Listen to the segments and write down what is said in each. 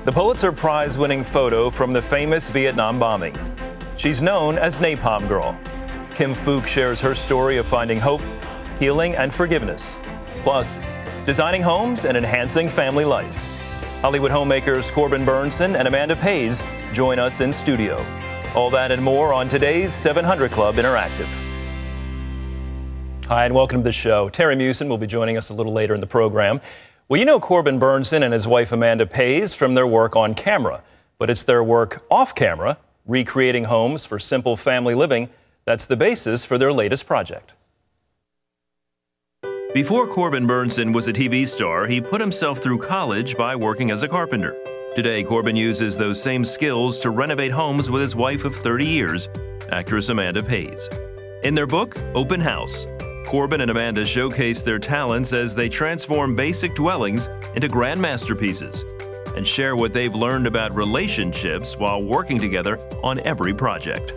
The Pulitzer Prize-winning photo from the famous Vietnam bombing. She's known as Napalm Girl. Kim Phuc shares her story of finding hope, healing, and forgiveness. Plus, designing homes and enhancing family life. Hollywood homemakers Corbin Bernsen and Amanda Pays join us in studio. All that and more on today's 700 Club Interactive. Hi, and welcome to the show. Terry Musin will be joining us a little later in the program. Well, you know Corbin Bernsen and his wife Amanda Pays from their work on camera, but it's their work off camera, recreating homes for simple family living, that's the basis for their latest project. Before Corbin Bernsen was a TV star, he put himself through college by working as a carpenter. Today, Corbin uses those same skills to renovate homes with his wife of 30 years, actress Amanda Pays. In their book, Open House, Corbin and Amanda showcase their talents as they transform basic dwellings into grand masterpieces and share what they've learned about relationships while working together on every project.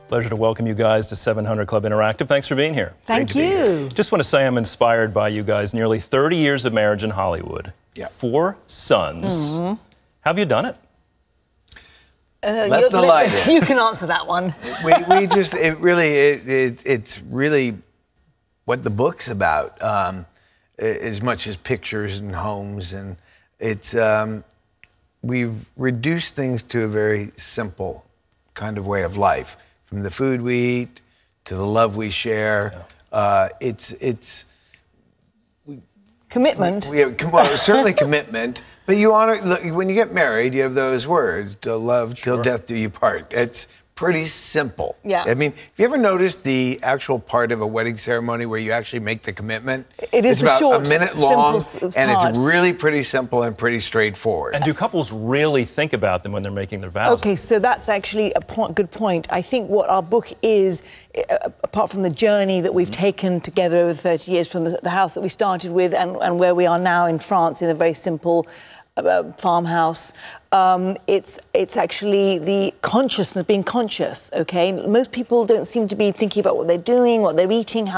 Pleasure to welcome you guys to 700 Club Interactive. Thanks for being here. Thank you. Just want to say I'm inspired by you guys. Nearly 30 years of marriage in Hollywood. Yeah. 4 sons. How have you done it? Let the light in. You can answer that one. It's really what the book's about, as much as pictures and homes, and it's we've reduced things to a very simple kind of way of life, from the food we eat to the love we share. It's commitment. Well, certainly commitment. But you honor, look, when you get married, you have those words, to love till death do you part. It's pretty simple. Yeah. I mean, have you ever noticed the actual part of a wedding ceremony where you actually make the commitment? It is about short, a minute long, simple and part. it's really pretty simple and pretty straightforward. And do couples really think about them when they're making their vows? Okay, so that's actually a good point. I think what our book is, apart from the journey that we've taken together over 30 years from the house that we started with and where we are now in France in a very simple farmhouse, it's actually the consciousness, being conscious, okay? Most people don't seem to be thinking about what they're doing, what they're eating,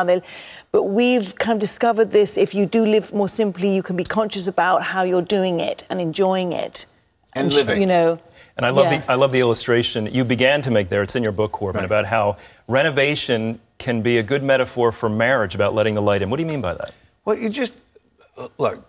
but we've kind of discovered this. If you do live more simply, you can be conscious about how you're doing it and enjoying it. And living. You know. And I love the illustration you began to make there. It's in your book, Corbin, about how renovation can be a good metaphor for marriage, about letting the light in. What do you mean by that? Well, you just, look,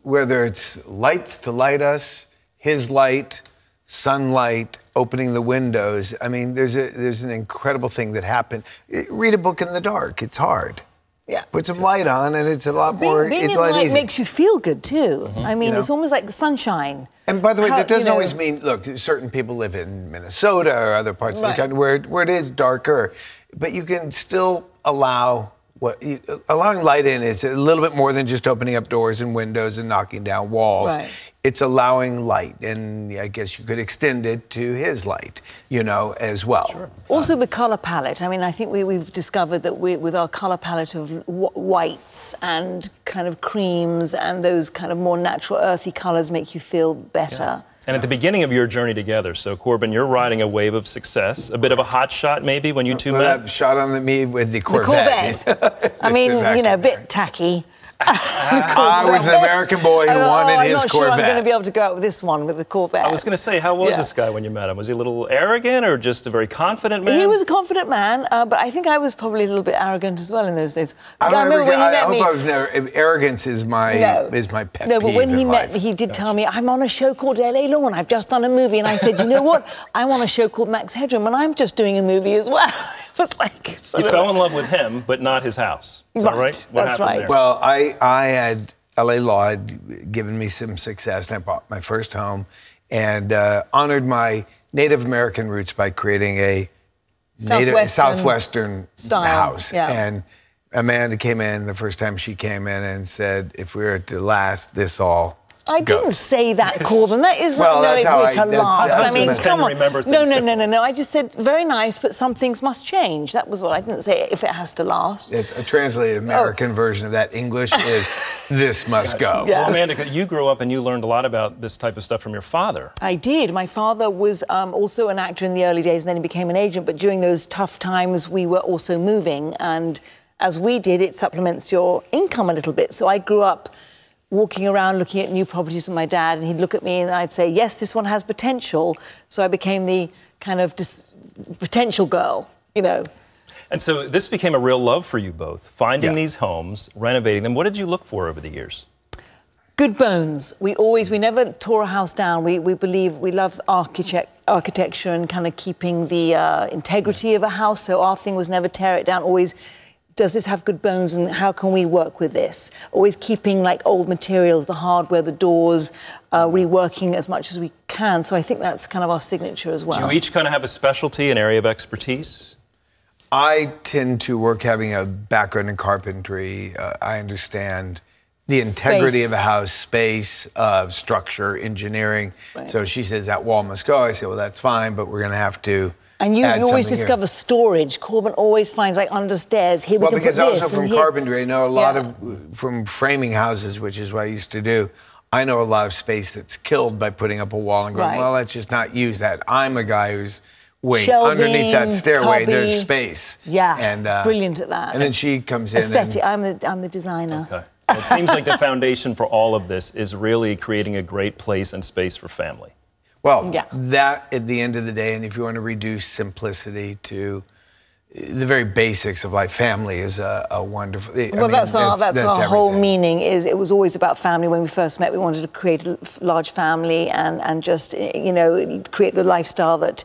whether it's lights to light us, his light, sunlight, opening the windows. I mean, there's an incredible thing that happened. Read a book in the dark. It's hard. Yeah. Put some light on, and it's a lot more. Being it's in a lot light easier. makes you feel good too. I mean, it's almost like the sunshine. And by the way, that doesn't always mean. Look, certain people live in Minnesota or other parts of the country where it is darker, but you can still allow. Allowing light in is a little bit more than just opening up doors and windows and knocking down walls. Right. It's allowing light, and I guess you could extend it to his light, as well. Sure. Also the color palette. I mean, I think we've discovered that with our color palette of whites and kind of creams and those kind of more natural earthy colors make you feel better. Yeah. And at the beginning of your journey together, so Corbin, you're riding a wave of success, a bit of a hot shot maybe when you two met? That shot on me with the Corvette. The Corvette. I mean, a bit tacky. I was an American boy who wanted his Corvette. I'm not sure I'm going to be able to go out with this one, with the Corvette. I was going to say, how was this guy when you met him? Was he a little arrogant or just a very confident man? He was a confident man, but I think I was probably a little bit arrogant as well in those days. I remember when he met me. I was never. Arrogance is my pet peeve. No, but when he met me, he did tell me, I'm on a show called LA Law, and I've just done a movie. And I said, you know what? I'm on a show called Max Headroom, and I'm just doing a movie as well. It was like... You fell in love with him, but not his house. Is that right? What happened there? Well, I had... LA Law had given me some success, and I bought my first home and honored my Native American roots by creating a Southwestern house. Yeah. And Amanda came in the first time she came in and said, if we were to last, this all I didn't say that, Corbin. That is well, not no, to last. I mean, come on. No. I just said, very nice, but some things must change. That was what I didn't say, if it has to last. It's a translated American version of that. English is, this must go. Yeah. Well, Amanda, you grew up and you learned a lot about this type of stuff from your father. I did. My father was also an actor in the early days, and then he became an agent. But during those tough times, we were also moving. And as we did, it supplements your income a little bit. So I grew up walking around looking at new properties with my dad, and he'd look at me and I'd say, yes, this one has potential. So I became the kind of potential girl, you know. And so this became a real love for you both, finding these homes, renovating them. What did you look for over the years? Good bones. We never tore a house down. We love architecture and kind of keeping the integrity of a house. So our thing was never tear it down. Always, does this have good bones and how can we work with this? Always keeping like old materials, the hardware, the doors, reworking as much as we can. So I think that's kind of our signature as well. Do you each kind of have a specialty, an area of expertise? I tend to work having a background in carpentry. I understand the integrity of a house, space, structure, engineering. Right. So she says that wall must go. I say, well, that's fine, but we're going to have to. And you always discover storage. Corbin always finds like under stairs. Here we can put this. Well, because also from carpentry, I know a lot of from framing houses, which is what I used to do. I know a lot of space that's killed by putting up a wall and going, well, let's just not use that. I'm a guy who's shelving, underneath that stairway, there's space. Yeah, and brilliant at that. And then she comes in. Aesthetic. I'm the designer. Okay. It seems like the foundation for all of this is really creating a great place and space for family. Well, that at the end of the day, and if you want to reduce simplicity to the very basics of life, family is a wonderful. Well, that's our whole meaning. It was always about family. When we first met, we wanted to create a large family and just create the lifestyle that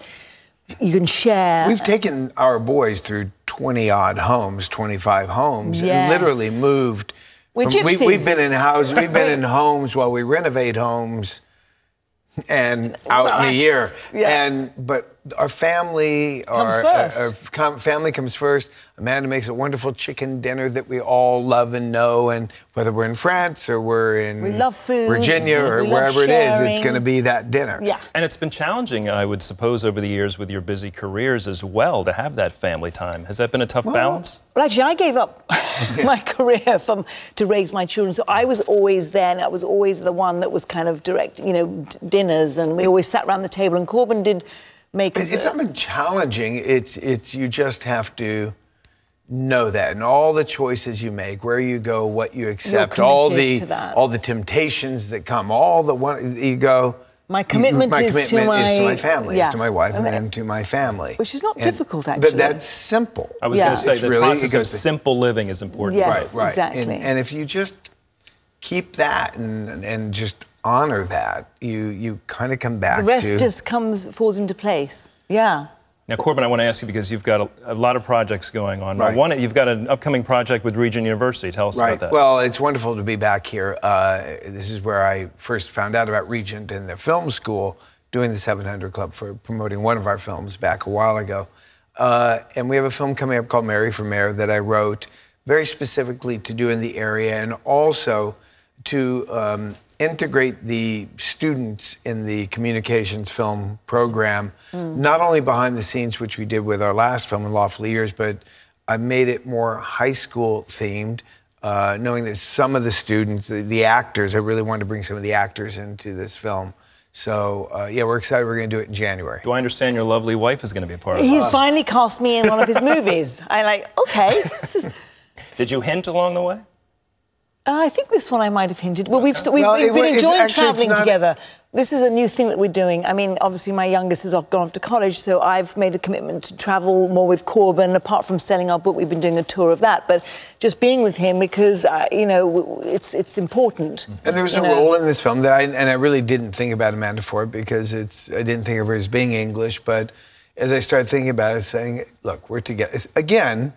you can share. We've taken our boys through 20-odd homes, 25 homes, and literally moved. We've been in homes while we renovate homes, and out in a year. Yeah. But our family comes first. Our family comes first. Amanda makes a wonderful chicken dinner that we all love and know, and whether we're in France or we're in Virginia or wherever it is, it's going to be that dinner. Yeah. And it's been challenging, I would suppose, over the years with your busy careers as well to have that family time. Has that been a tough balance? Well, actually, I gave up my career to raise my children, so I was always there, and I was always the one that was kind of directing, dinners, and we always sat around the table, and Corbin did make us. It's not been challenging. It's you just have to know that, and all the choices you make, where you go, what you accept, all the temptations that come, you go. My commitment is to my family, is to my wife, and then to my family. Which is not difficult, actually. But that's simple. I was going to say, the process of simple living is important. Yes, right. Exactly. And if you just keep that and just honor that, you kind of come back to... The rest just falls into place. Yeah. Now, Corbin, I want to ask you, because you've got a lot of projects going on. Right. You've got an upcoming project with Regent University. Tell us about that. Well, it's wonderful to be back here. This is where I first found out about Regent and the film school, doing the 700 Club for promoting one of our films back a while ago. And we have a film coming up called Mary for Mayor that I wrote very specifically to do in the area, and also to integrate the students in the communications film program, not only behind the scenes, which we did with our last film, In Lawful Years, but I made it more high school themed, knowing that some of the students, the actors, I really wanted to bring some of the actors into this film. So, we're excited. We're going to do it in January. Do I understand your lovely wife is going to be a part of it? He's finally cast me in one of his movies. Okay. Did you hint along the way? I think this one I might have hinted. Well, we've been enjoying travelling together. This is a new thing that we're doing. I mean, obviously, my youngest has gone off to college, so I've made a commitment to travel more with Corbin. Apart from selling our book, we've been doing a tour of that. But just being with him, because, it's important. And there was a role in this film that I really didn't think about Amanda for it, because I didn't think of her as being English. But as I started thinking about it, saying, look, we're together. Again,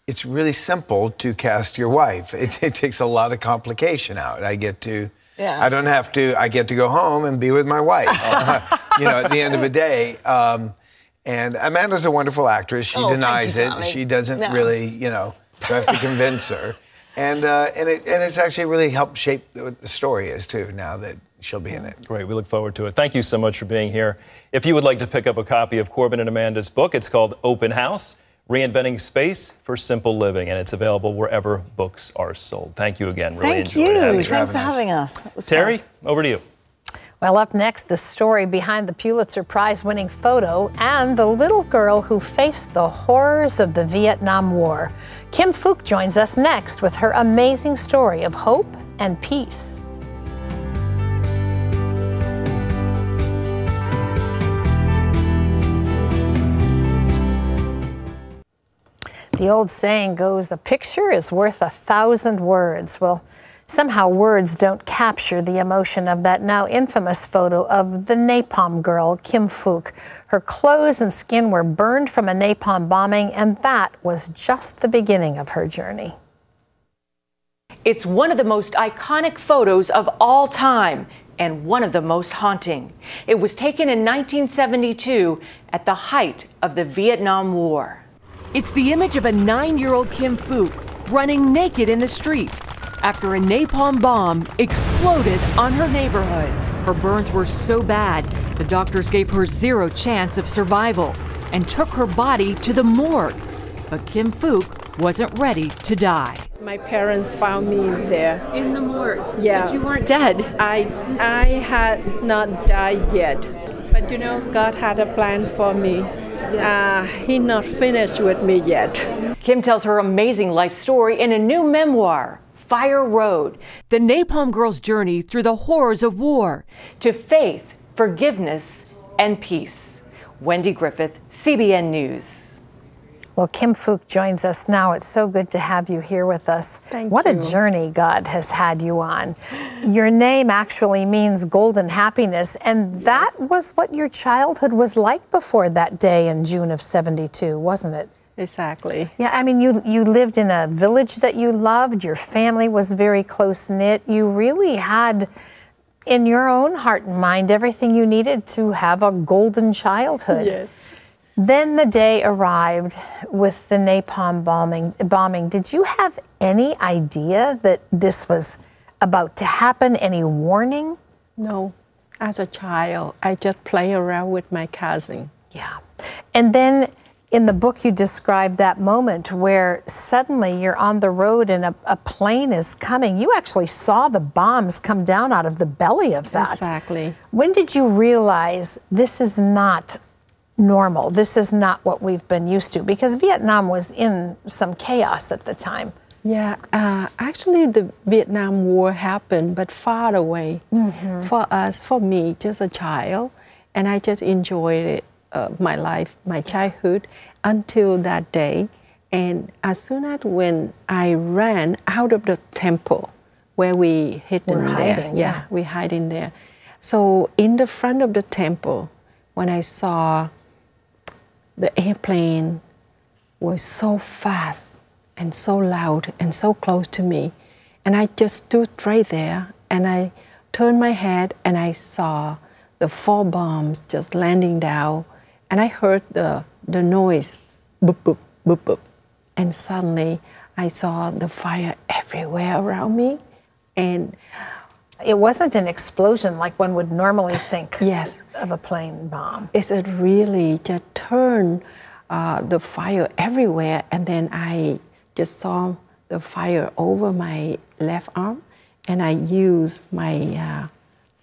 it's really simple to cast your wife. It takes a lot of complication out. I get to go home and be with my wife, at the end of the day. And Amanda's a wonderful actress. She denies it. Darling. She doesn't really, so I have to convince her. And it's actually really helped shape what the story is, too, now that she'll be in it. Great. We look forward to it. Thank you so much for being here. If you would like to pick up a copy of Corbin and Amanda's book, it's called Open House: Reinventing Space for Simple Living, and it's available wherever books are sold. Thank you again. Really enjoyed it. Thanks for having us. Terry, over to you. Well, up next, the story behind the Pulitzer Prize-winning photo and the little girl who faced the horrors of the Vietnam War. Phuc joins us next with her amazing story of hope and peace. The old saying goes, a picture is worth 1,000 words. Well, somehow words don't capture the emotion of that now infamous photo of the Napalm Girl, Kim Phuc. Her clothes and skin were burned from a napalm bombing, and that was just the beginning of her journey. It's one of the most iconic photos of all time and one of the most haunting. It was taken in 1972 at the height of the Vietnam War. It's the image of a 9-year-old Kim Phuc running naked in the street after a napalm bomb exploded on her neighborhood. Her burns were so bad, the doctors gave her 0 chance of survival and took her body to the morgue. But Kim Phuc wasn't ready to die. My parents found me there. In the morgue? Yeah. But you weren't dead. I had not died yet. But you know, God had a plan for me. He's not finished with me yet. Kim tells her amazing life story in a new memoir, Fire Road, the Napalm Girl's journey through the horrors of war to faith, forgiveness, and peace. Wendy Griffith, CBN News. Well, Kim Phuc joins us now. It's so good to have you here with us. Thank What you. a journey God has had you on. Your name actually means golden happiness, and that was what your childhood was like before that day in June of '72, wasn't it? Exactly. Yeah, I mean, you lived in a village that you loved. Your family was very close-knit. You really had, in your own heart and mind, everything you needed to have a golden childhood. Yes. Then the day arrived with the napalm bombing. Did you have any idea that this was about to happen? Any warning? No. As a child, I just play around with my cousin. Yeah. And then in the book, you described that moment where suddenly you're on the road and a plane is coming. You actually saw the bombs come down out of the belly of that. Exactly. When did you realize this is not normal? This is not what we've been used to, because Vietnam was in some chaos at the time. Yeah, actually the Vietnam War happened, but far away. For us, for me, just a child, and I just enjoyed it, my life, my childhood, until that day. And as soon as when I ran out of the temple where we hidden there, hiding, yeah, we hide in there. So in the front of the temple, when I saw the airplane was so fast and so loud and so close to me. And I just stood right there and I turned my head and I saw the 4 bombs just landing down. And I heard the noise, boop, boop, boop, boop. And suddenly I saw the fire everywhere around me. And it wasn't an explosion like one would normally think yes, of a plane bomb. It's really just turned the fire everywhere, and then I just saw the fire over my left arm, and I used my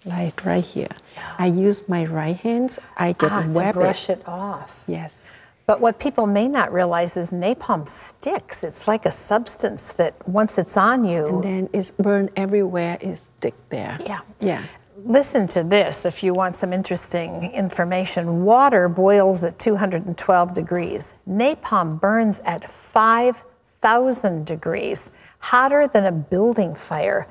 like right here. Yeah. I used my right hands. I just to brush it off. Yes. But what people may not realize is napalm sticks. It's like a substance that once it's on you... And then it's burned everywhere, it sticks there. Yeah. Yeah. Listen to this if you want some interesting information. Water boils at 212 degrees. Napalm burns at 5,000 degrees, hotter than a building fire.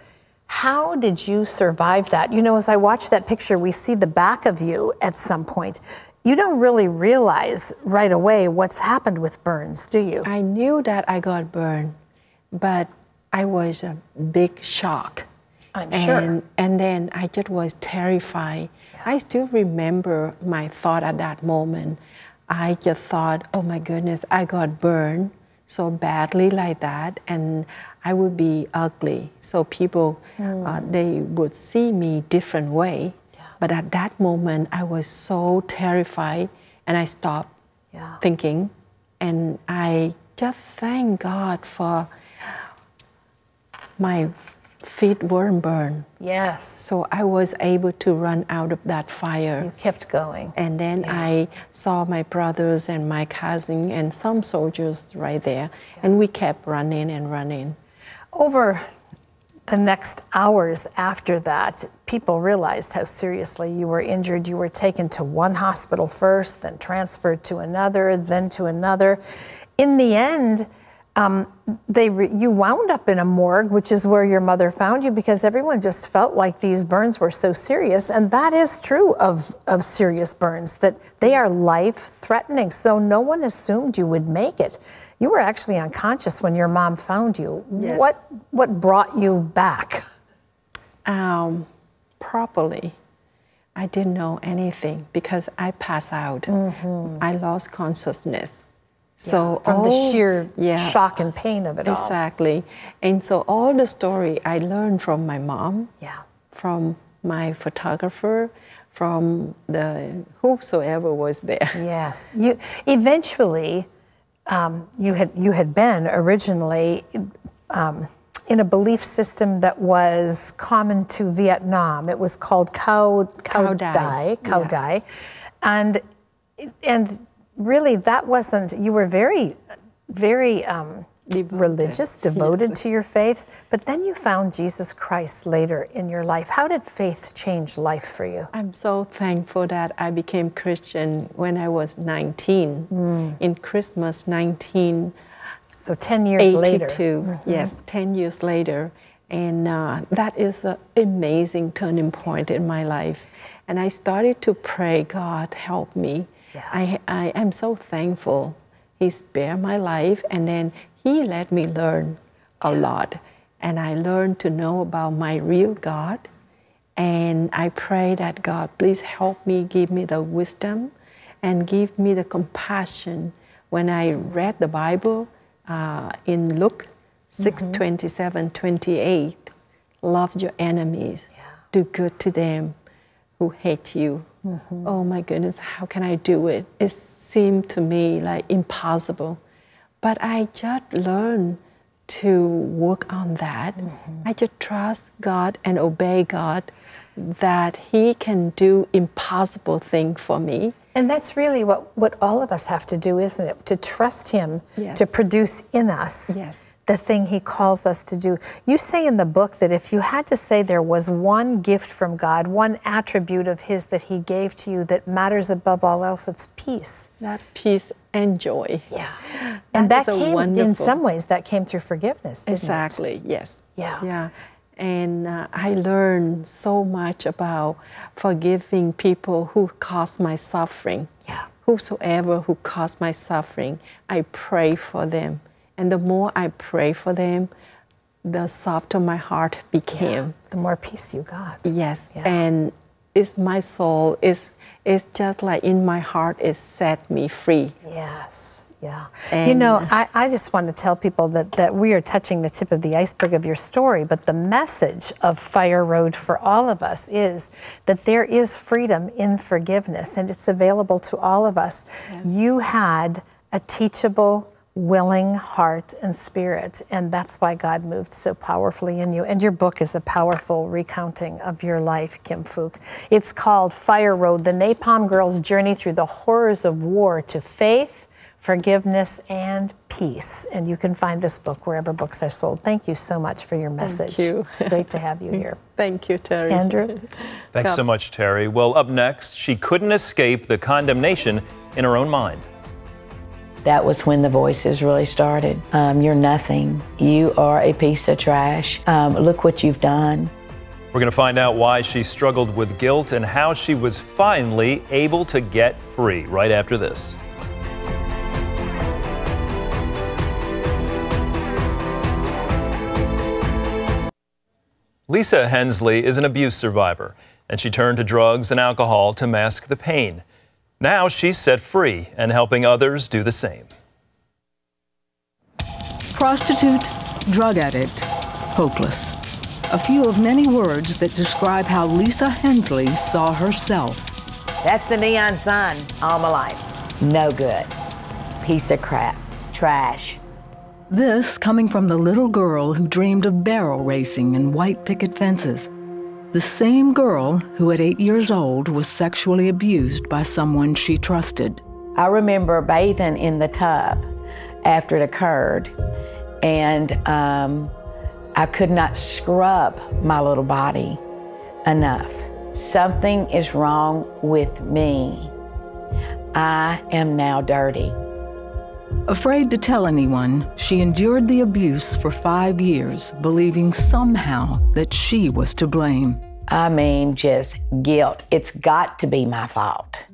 How did you survive that? You know, as I watch that picture, we see the back of you at some point. You don't really realize right away what's happened with burns, do you? I knew that I got burned, but I was a big shock. I'm sure. And then I just was terrified. Yeah. I still remember my thought at that moment. I just thought, oh my goodness, I got burned so badly like that, and I would be ugly. So people, they would see me different way. But at that moment, I was so terrified, and I stopped thinking, and I just thank God for my feet weren't burned. Yes. So I was able to run out of that fire. You kept going. And then I saw my brothers and my cousin and some soldiers right there, and we kept running and running. Over the next hours after that, people realized how seriously you were injured. You were taken to one hospital first, then transferred to another, then to another. In the end, you wound up in a morgue, which is where your mother found you, because everyone just felt like these burns were so serious. And that is true of serious burns, that they are life-threatening. So no one assumed you would make it. You were actually unconscious when your mom found you. Yes. What brought you back? Properly, I didn't know anything because I passed out. Mm-hmm. I lost consciousness. So from the sheer shock and pain of it all. Exactly. And so all the story I learned from my mom, from my photographer, from whosoever was there. Yes. You eventually, you had been originally in a belief system that was common to Vietnam. It was called Cao Dai. And really, that wasn't, you were very, very religious, devoted to your faith, but then you found Jesus Christ later in your life. How did faith change life for you? I'm so thankful that I became Christian when I was 19, in Christmas 1982. So 10 years later. Yes, 10 years later. And that is an amazing turning point in my life. And I started to pray, God, help me. Yeah. I am so thankful He spared my life, and then He let me learn a lot. And I learned to know about my real God. And I pray that God, please help me, give me the wisdom, and give me the compassion. When I read the Bible in Luke 6:27-28, love your enemies, do good to them who hate you. Oh my goodness, how can I do it? It seemed to me like impossible. But I just learned to work on that. I just trust God and obey God that He can do impossible things for me. And that's really what all of us have to do, isn't it? To trust Him to produce in us the thing He calls us to do. You say in the book that if you had to say there was one gift from God, one attribute of His that He gave to you that matters above all else, it's peace. That peace and joy. Yeah. And that came, in some ways, that came through forgiveness, didn't it? Exactly, yes. Yeah. And I learned so much about forgiving people who caused my suffering. Yeah. Whosoever who caused my suffering, I pray for them. And the more I pray for them, the softer my heart became. The more peace you got. Yes. And it's my soul, it's just like in my heart, it set me free. Yes. Yeah. And you know, I just want to tell people that we are touching the tip of the iceberg of your story, but the message of Fire Road for all of us is that there is freedom in forgiveness, and it's available to all of us. Yes. You had a teachable, willing heart and spirit, and that's why God moved so powerfully in you. And your book is a powerful recounting of your life, Kim Phuc. It's called Fire Road, the Napalm Girl's journey through the horrors of war to faith, forgiveness, and peace. And you can find this book wherever books are sold. Thank you so much for your message. Thank you. It's great to have you here. Thank you, Terry. Andrew? Thanks so much, Terry. Well, up next, she couldn't escape the condemnation in her own mind. That was when the voices really started. You're nothing. You are a piece of trash. Look what you've done. We're going to find out why she struggled with guilt and how she was finally able to get free right after this. Lisa Hensley is an abuse survivor, and she turned to drugs and alcohol to mask the pain. Now she's set free and helping others do the same. Prostitute, drug addict, hopeless. A few of many words that describe how Lisa Hensley saw herself. That's the neon sign all my life. No good. Piece of crap. Trash. This coming from the little girl who dreamed of barrel racing and white picket fences. The same girl who at 8 years old was sexually abused by someone she trusted. I remember bathing in the tub after it occurred, and I could not scrub my little body enough. Something is wrong with me. I am now dirty. Afraid to tell anyone, she endured the abuse for 5 years, believing somehow that she was to blame. I mean, just guilt. It's got to be my fault.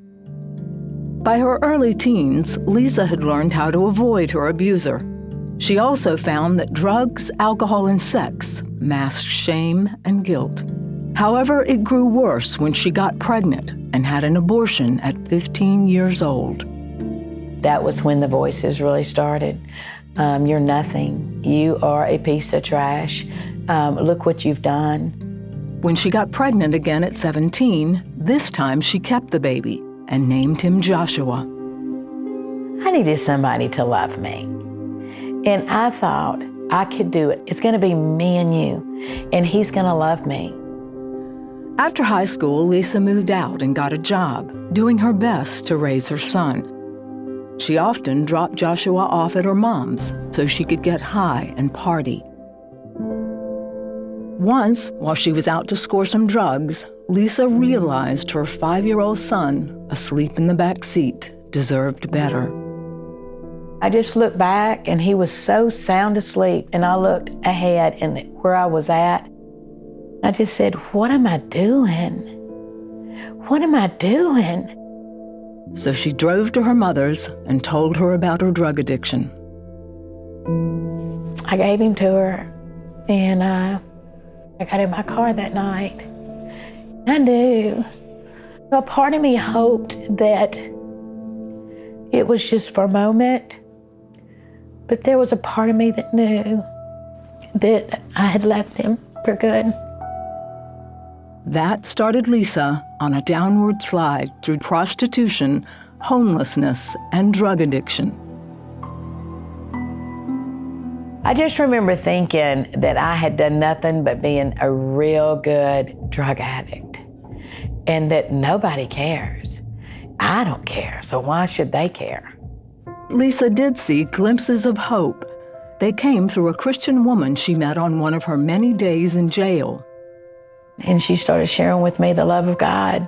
By her early teens, Lisa had learned how to avoid her abuser. She also found that drugs, alcohol, and sex masked shame and guilt. However, it grew worse when she got pregnant and had an abortion at 15 years old. That was when the voices really started. You're nothing. You are a piece of trash. Look what you've done. When she got pregnant again at 17, this time she kept the baby and named him Joshua. I needed somebody to love me. And I thought I could do it. It's going to be me and you, and he's going to love me. After high school, Lisa moved out and got a job, doing her best to raise her son. She often dropped Joshua off at her mom's so she could get high and party. Once, while she was out to score some drugs, Lisa realized her 5-year-old son, asleep in the back seat, deserved better. I just looked back and he was so sound asleep, and I looked ahead and where I was at. I just said, what am I doing? What am I doing? So she drove to her mother's and told her about her drug addiction. I gave him to her, and I got in my car that night. I knew. A part of me hoped that it was just for a moment, but there was a part of me that knew that I had left him for good. That started Lisa on a downward slide through prostitution, homelessness, and drug addiction. I just remember thinking that I had done nothing but being a real good drug addict, and that nobody cares. I don't care, so why should they care? Lisa did see glimpses of hope. They came through a Christian woman she met on one of her many days in jail. And she started sharing with me the love of God.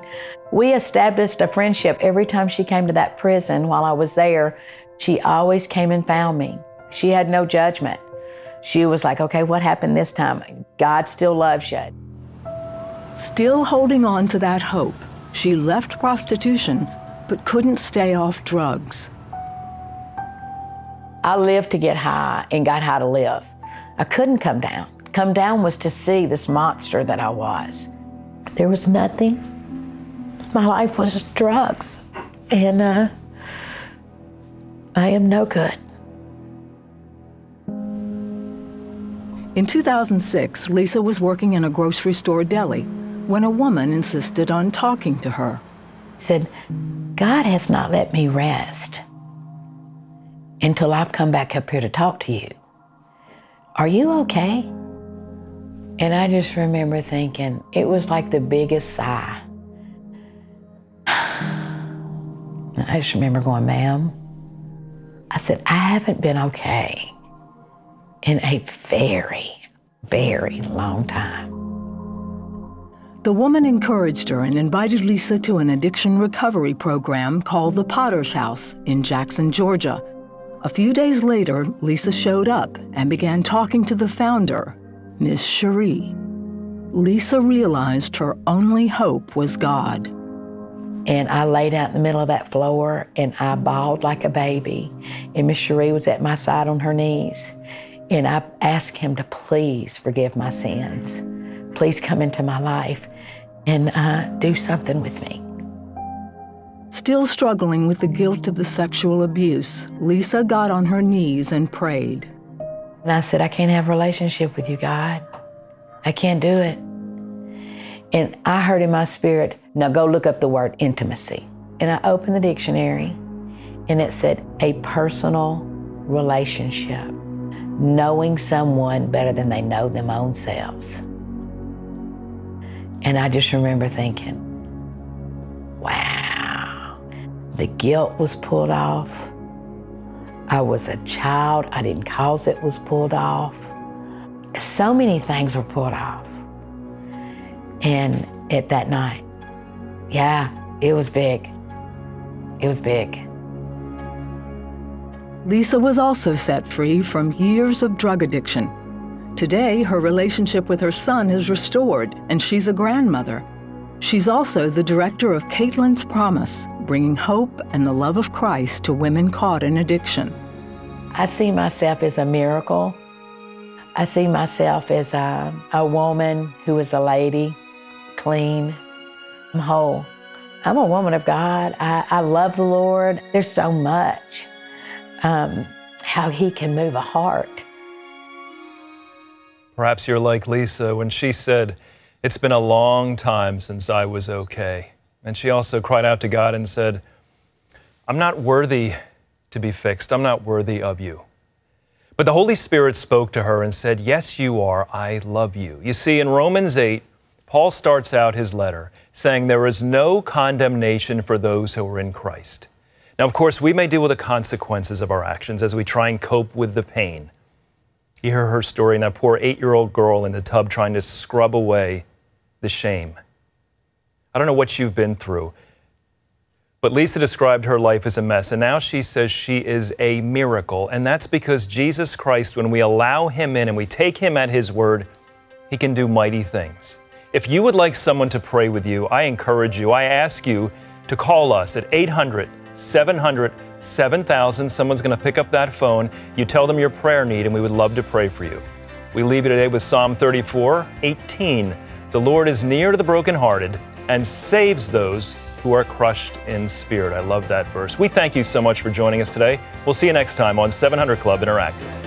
We established a friendship. Every time she came to that prison while I was there, she always came and found me. She had no judgment. She was like, okay, what happened this time? God still loves you. Still holding on to that hope, she left prostitution, but couldn't stay off drugs. I lived to get high and got high to live. I couldn't come down. Come down was to see this monster that I was. There was nothing. My life was drugs, and I am no good. In 2006, Lisa was working in a grocery store deli when a woman insisted on talking to her. Said, God has not let me rest until I've come back up here to talk to you. Are you okay? And I just remember thinking, it was like the biggest sigh. I just remember going, ma'am, I said, I haven't been okay in a very, very long time. The woman encouraged her and invited Lisa to an addiction recovery program called the Potter's House in Jackson, Georgia. A few days later, Lisa showed up and began talking to the founder, Miss Cherie. Lisa realized her only hope was God. And I laid out in the middle of that floor and I bawled like a baby. And Miss Cherie was at my side on her knees. And I asked him to please forgive my sins. Please come into my life and do something with me. Still struggling with the guilt of the sexual abuse, Lisa got on her knees and prayed. And I said, I can't have a relationship with you, God. I can't do it. And I heard in my spirit, now go look up the word intimacy. And I opened the dictionary and it said, a personal relationship, knowing someone better than they know them own selves. And I just remember thinking, wow, the guilt was pulled off. I was a child, I didn't cause it, was pulled off. So many things were pulled off. And at that night, yeah, it was big. It was big. Lisa was also set free from years of drug addiction. Today, her relationship with her son is restored, and she's a grandmother. She's also the director of Caitlin's Promise, bringing hope and the love of Christ to women caught in addiction. I see myself as a miracle. I see myself as a woman who is a lady, clean, I'm whole. I'm a woman of God. I love the Lord. There's so much how He can move a heart. Perhaps you're like Lisa when she said, "It's been a long time since I was okay." And she also cried out to God and said, "I'm not worthy to be fixed. I'm not worthy of you." But the Holy Spirit spoke to her and said, "Yes, you are. I love you." You see, in Romans 8, Paul starts out his letter saying there is no condemnation for those who are in Christ. Now, of course, we may deal with the consequences of our actions as we try and cope with the pain. You hear her story, and that poor 8-year-old girl in the tub trying to scrub away the shame. I don't know what you've been through, but Lisa described her life as a mess, and now she says she is a miracle, and that's because Jesus Christ, when we allow Him in and we take Him at His word, He can do mighty things. If you would like someone to pray with you, I encourage you, I ask you to call us at 800-700-7000. Someone's going to pick up that phone. You tell them your prayer need, and we would love to pray for you. We leave you today with Psalm 34:18. The Lord is near to the brokenhearted and saves those who are crushed in spirit. I love that verse. We thank you so much for joining us today. We'll see you next time on 700 Club Interactive.